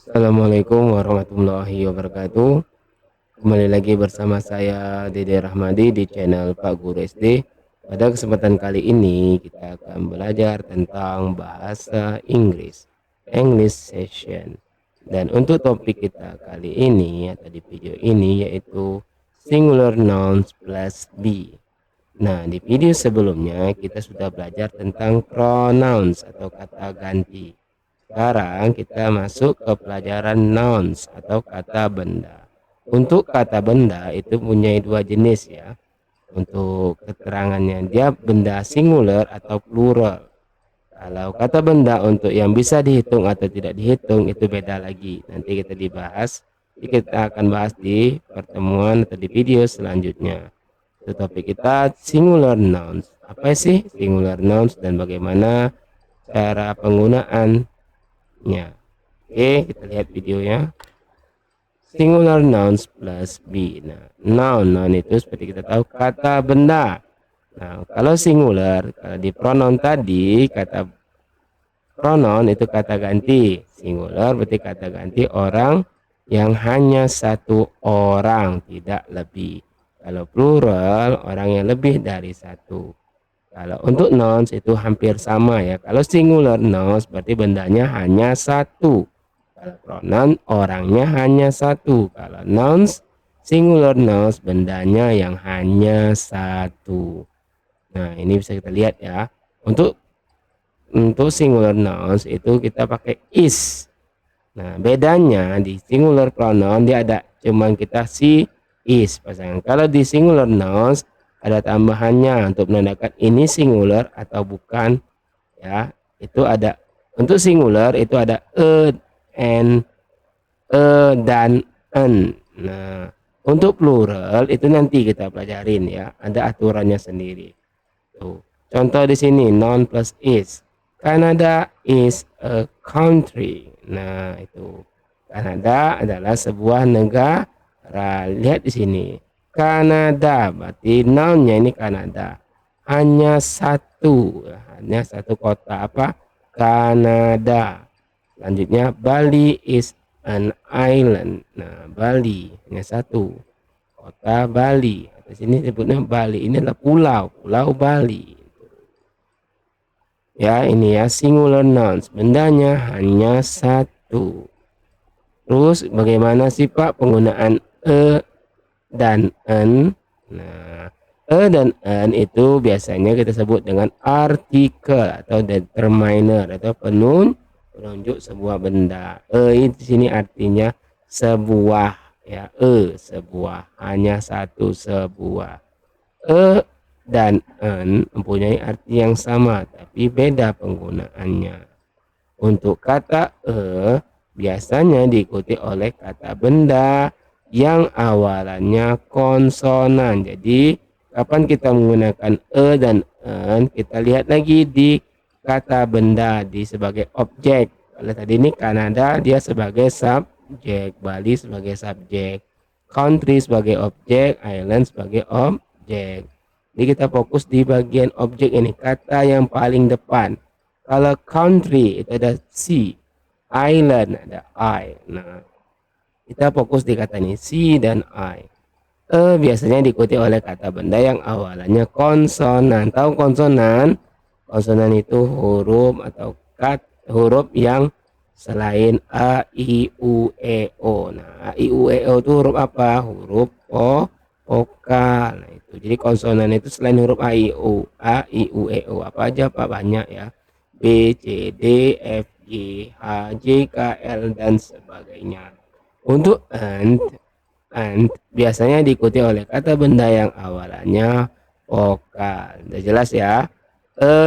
Assalamualaikum warahmatullahi wabarakatuh. Kembali lagi bersama saya Dede Rahmadi di channel Pak Guru SD. Pada kesempatan kali ini kita akan belajar tentang bahasa Inggris, English session. Dan untuk topik kita kali ini atau di video ini yaitu singular nouns plus be. Nah, di video sebelumnya kita sudah belajar tentang pronouns atau kata ganti. Sekarang kita masuk ke pelajaran nouns atau kata benda. Untuk kata benda itu punya dua jenis ya. Untuk keterangannya dia benda singular atau plural. Kalau kata benda untuk yang bisa dihitung atau tidak dihitung itu beda lagi. Nanti kita dibahas. Kita akan bahas di pertemuan atau di video selanjutnya. Itu topik kita singular nouns. Apa sih singular nouns dan bagaimana cara penggunaannya? Oke, kita lihat videonya. Singular nouns plus be. Nah, noun itu seperti kita tahu kata benda. Nah, kalau singular, kalau di pronoun tadi kata pronoun itu kata ganti. Singular berarti kata ganti orang yang hanya satu orang, tidak lebih. Kalau plural, orang yang lebih dari satu. Kalau untuk nouns itu hampir sama ya. Kalau singular nouns berarti bendanya hanya satu. Kalau pronoun orangnya hanya satu. Kalau nouns singular nouns bendanya yang hanya satu. Nah, ini bisa kita lihat ya. Untuk singular nouns itu kita pakai is. Nah, bedanya di singular pronoun dia ada cuman kita si is pasangan. Kalau di singular nouns ada tambahannya untuk menandakan ini singular atau bukan ya. Itu ada untuk singular itu ada and, dan en. Nah, untuk plural itu nanti kita pelajarin ya. Ada aturannya sendiri. Tuh. Contoh di sini noun plus is. Canada is a country. Nah, itu. Kanada adalah sebuah negara. Lihat di sini. Kanada berarti nounnya ini Kanada. Hanya satu kota apa? Kanada. Selanjutnya Bali is an island. Nah, Bali hanya satu kota Bali. Di sini sebutnya Bali. Ini adalah pulau Bali. Ya, ini ya singular nouns. Bendanya hanya satu. Terus bagaimana sih Pak penggunaan dan en? Nah, dan en itu biasanya kita sebut dengan artikel atau determiner atau penunjuk sebuah benda. Di sini artinya sebuah ya, sebuah, hanya satu sebuah. Dan en mempunyai arti yang sama tapi beda penggunaannya. Untuk kata biasanya diikuti oleh kata benda yang awalannya konsonan. Jadi kapan kita menggunakan dan en, kita lihat lagi di kata benda di sebagai objek. Kalau tadi ini Kanada dia sebagai subjek, Bali sebagai subjek, country sebagai objek, island sebagai objek. Jadi kita fokus di bagian objek ini, kata yang paling depan. Kalau country itu ada C, island ada I. Nah, kita fokus di kata ini C dan I. Biasanya diikuti oleh kata benda yang awalannya konsonan. Tahu konsonan? Konsonan itu huruf atau huruf yang selain A, I, U, E, O. Nah, A, I, U, E, O itu huruf apa? Huruf vokal. Nah, itu. Jadi konsonan itu selain huruf A, I, U, A, I, U, E, O. Apa aja Pak? Banyak ya. B, C, D, F, G, H, J, K, L, dan sebagainya. Untuk and biasanya diikuti oleh kata benda yang awalannya vokal. Sudah jelas ya?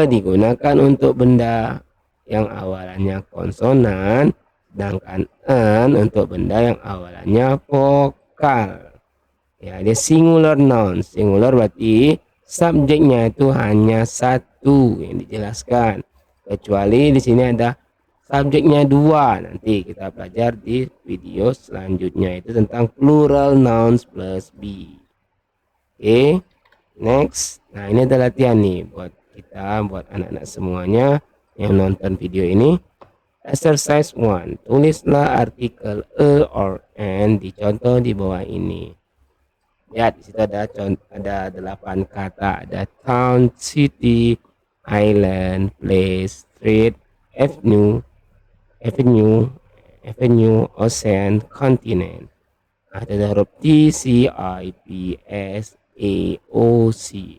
Digunakan untuk benda yang awalannya konsonan, sedangkan en untuk benda yang awalannya vokal. Ya, dia singular noun. Singular berarti subjeknya itu hanya satu yang dijelaskan. Kecuali di sini ada subjeknya dua. Nanti kita belajar di video selanjutnya itu tentang plural nouns plus be. Oke, next. Nah, ini ada latihan nih buat kita, buat anak-anak semuanya yang nonton video ini. Exercise 1. Tulislah artikel a or an di contoh di bawah ini. Lihat di situ ada 8 kata, ada town, city, island, place, street, avenue, avenue, ocean, continent. Ada huruf T, C, I, P, S, A, O, C.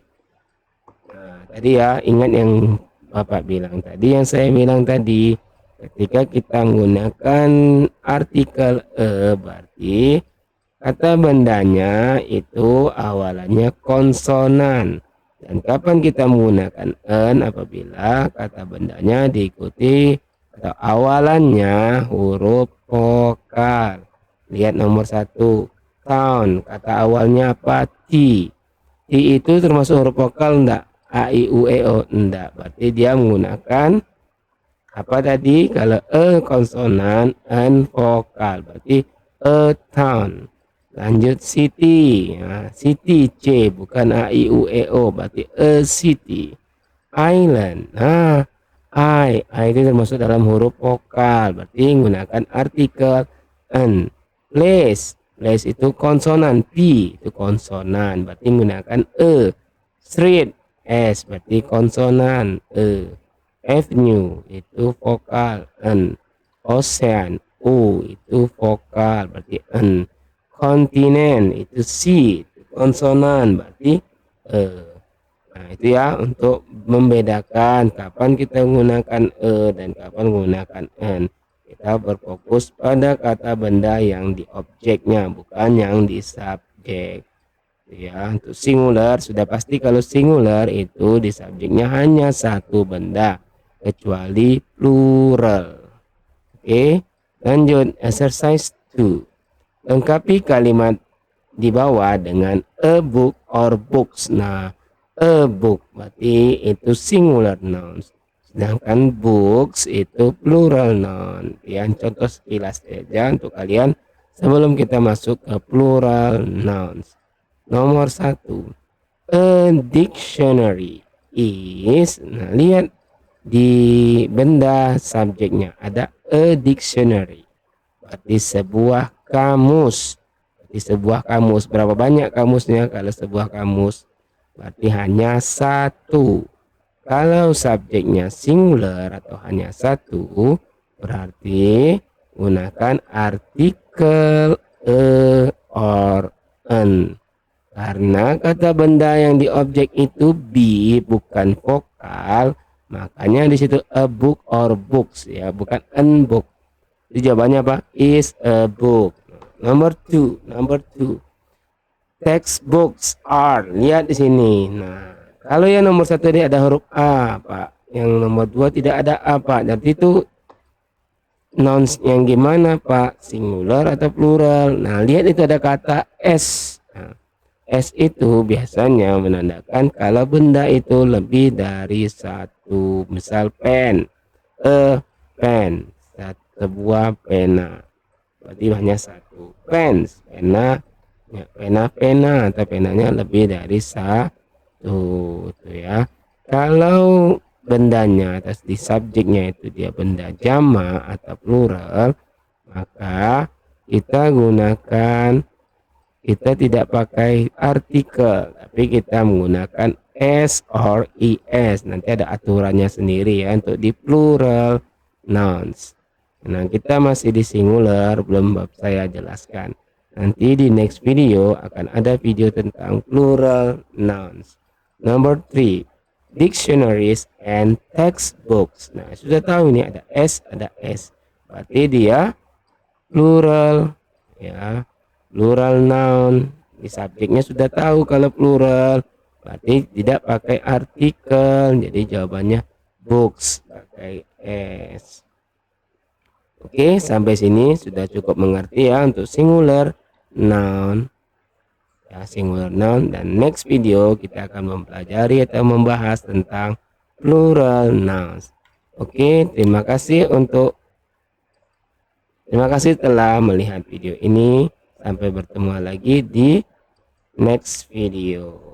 Nah, tadi ya, ingat yang Bapak bilang tadi, yang saya bilang tadi, ketika kita menggunakan artikel berarti kata bendanya itu awalannya konsonan. Dan kapan kita menggunakan en? Apabila kata bendanya diikuti atau awalannya huruf vokal. Lihat nomor 1, town. Kata awalnya apa? T. T itu termasuk huruf vokal enggak? A, I, U, E, O enggak. Berarti dia menggunakan apa tadi? Kalau konsonan, en vokal. Berarti a town. Lanjut city. Nah, city C bukan A, I, U, E, O. Berarti a city. Island. Nah, I itu termasuk dalam huruf vokal. Berarti menggunakan artikel n. Place. Place itu konsonan. P itu konsonan. Berarti menggunakan e. Street. S berarti konsonan. E. Avenue itu vokal. N. Ocean. U itu vokal. Berarti n. Kontinen itu C itu konsonan. Berarti e. Nah, itu ya untuk membedakan kapan kita menggunakan e dan kapan menggunakan n. Kita berfokus pada kata benda yang di objeknya, bukan yang di subjek. Ya, untuk singular sudah pasti kalau singular itu di subjeknya hanya satu benda, kecuali plural. Oke, lanjut exercise 2. Lengkapi kalimat di bawah dengan a book or books. Nah, a book berarti itu singular noun, sedangkan books itu plural noun. Ya, contoh sekilas saja untuk kalian sebelum kita masuk ke plural nouns. Nomor 1, a dictionary is. Nah, lihat di benda subjeknya ada a dictionary, berarti sebuah kamus. Berarti sebuah kamus, berapa banyak kamusnya? Kalau sebuah kamus berarti hanya satu. Kalau subjeknya singular atau hanya satu, berarti gunakan artikel a or an. Karena kata benda yang di objek itu be bukan vokal, makanya di situ a book or books ya, bukan an book. Jadi jawabannya apa? Is a book. Number 2. Textbooks are. Lihat di sini. Nah, kalau yang nomor 1 ini ada huruf A, Pak. Yang nomor 2 tidak ada A, Pak. Jadi itu nouns yang gimana, Pak? Singular atau plural? Nah, lihat itu ada kata s. Nah, S itu biasanya menandakan kalau benda itu lebih dari satu. Misal pen, pen, sebuah pena, berarti hanya satu. Pens, pena, ya, pena atau penanya lebih dari satu, tuh ya. Kalau bendanya atas di subjeknya itu dia benda jamak atau plural, maka kita tidak pakai artikel, tapi kita menggunakan s or es. Nanti ada aturannya sendiri ya untuk di plural nouns. Nah, kita masih di singular, belum saya jelaskan. Nanti di next video akan ada video tentang plural nouns. Number 3, dictionaries and textbooks. Nah, sudah tahu ini ada s, berarti dia plural ya. Plural noun, di subjeknya sudah tahu kalau plural, berarti tidak pakai artikel. Jadi jawabannya books pakai s. Oke, sampai sini sudah cukup mengerti ya untuk singular noun ya, singular noun. Dan next video kita akan mempelajari atau membahas tentang plural nouns. Oke, terima kasih telah melihat video ini. Sampai bertemu lagi di next video.